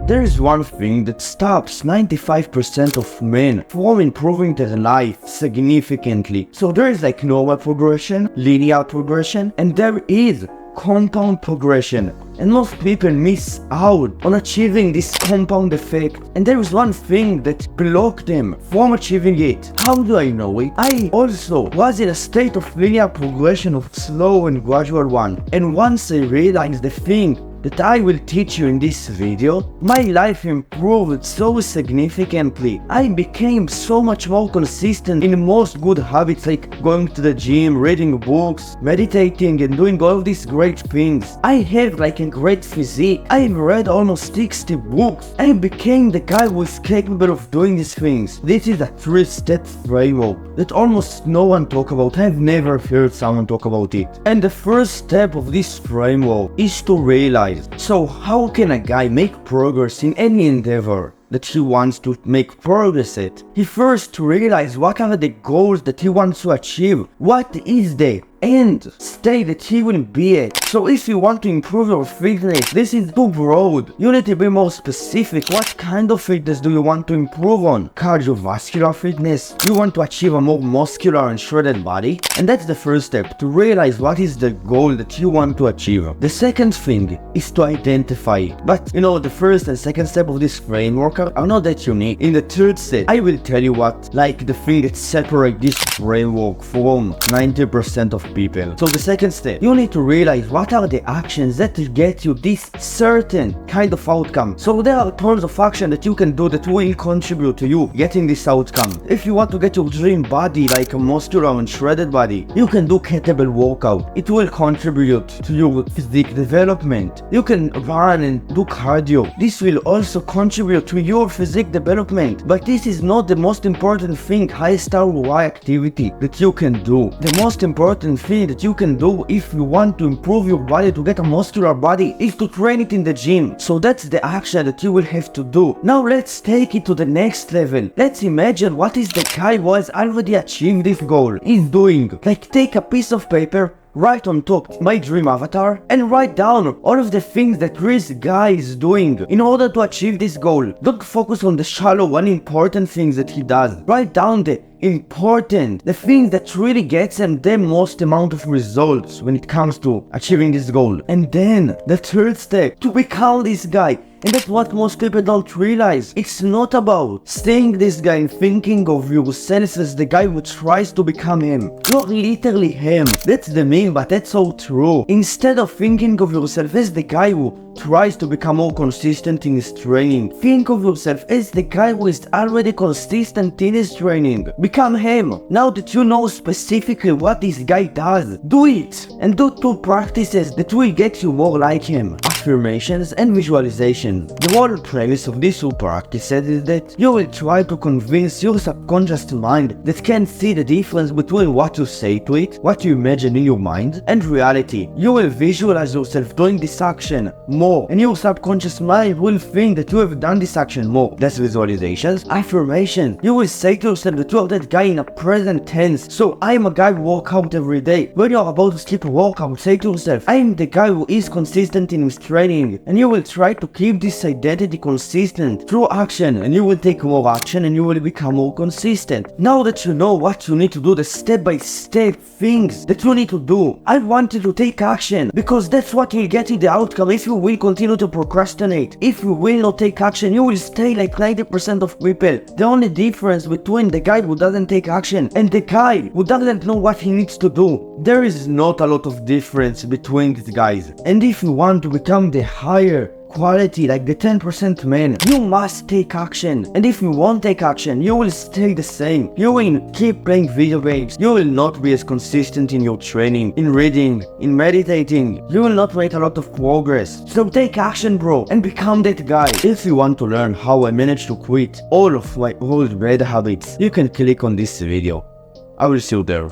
There is one thing that stops 95% of men from improving their life significantly. So there is like normal progression, linear progression, and there is compound progression. And most people miss out on achieving this compound effect. And there is one thing that blocked them from achieving it. How do I know it? I also was in a state of linear progression, of slow and gradual one. And once I realized the thing that I will teach you in this video, my life improved so significantly. I became so much more consistent in most good habits, like going to the gym, reading books, meditating, and doing all of these great things. I have like a great physique. I've read almost 60 books. I became the guy who is capable of doing these things. This is a 3-step framework that almost no one talk about. I've never heard someone talk about it. And the first step of this framework is to realize, so how can a guy make progress in any endeavor that he wants to make progress at? He first realizes what are the goals that he wants to achieve. What is the end state that he will be at? So if you want to improve your fitness, this is too broad. You need to be more specific. What kind of fitness do you want to improve on? Cardiovascular fitness? You want to achieve a more muscular and shredded body? And that's the first step, to realize what is the goal that you want to achieve. The second thing is to identify it. But you know, the first and second step of this framework are not that unique. In the third step, I will tell you what, like, the thing that separates this framework from 90% of people. So the second step, you need to realize what are the actions that get you this certain kind of outcome. So there are tons of action that you can do that will contribute to you getting this outcome. If you want to get your dream body, like a muscular and shredded body, you can do kettlebell workout. It will contribute to your physique development. You can run and do cardio. This will also contribute to your physique development. But this is not the most important thing, highest ROI activity that you can do. The most important thing that you can do if you want to improve your body, to get a muscular body, is to train it in the gym. So that's the action that you will have to do. Now let's take it to the next level. Let's imagine what is the guy who has already achieved this goal is doing. Like, take a piece of paper, write on top my dream avatar, and write down all of the things that this guy is doing in order to achieve this goal. Don't focus on the shallow, unimportant things that he does. Write down the important, the thing that really gets him the most amount of results when it comes to achieving this goal. And then the third step, to become this guy. And that's what most people don't realize. It's not about staying this guy and thinking of yourself as the guy who tries to become him. You're literally him. That's the meme, but that's so true. Instead of thinking of yourself as the guy who tries to become more consistent in his training, think of yourself as the guy who is already consistent in his training. Become him. Now that you know specifically what this guy does, do it. And do 2 practices that will get you more like him: affirmations and visualization. The whole premise of these 2 practices is that you will try to convince your subconscious mind that can see the difference between what you say to it, what you imagine in your mind, and reality. You will visualize yourself doing this action more, and your subconscious mind will think that you have done this action more. That's visualizations. Affirmation, you will say to yourself that you are that guy in a present tense. So I am a guy who works out every day. When you are about to skip a workout, say to yourself, I am the guy who is consistent in his training. And you will try to keep this identity consistent through action, and you will take more action and you will become more consistent. Now that you know what you need to do, the step-by-step things that you need to do, I want you to take action, because that's what will get you the outcome. If you will continue to procrastinate, if you will not take action, you will stay like 90% of people. The only difference between the guy who doesn't take action and the guy who doesn't know what he needs to do, there is not a lot of difference between these guys. And if you want to become the higher quality, like the 10% man, you must take action. And if you won't take action, you will stay the same. You will keep playing video games. You will not be as consistent in your training, in reading, in meditating. You will not make a lot of progress. So take action, bro, and become that guy. If you want to learn how I managed to quit all of my old bad habits, you can click on this video. I will see you there.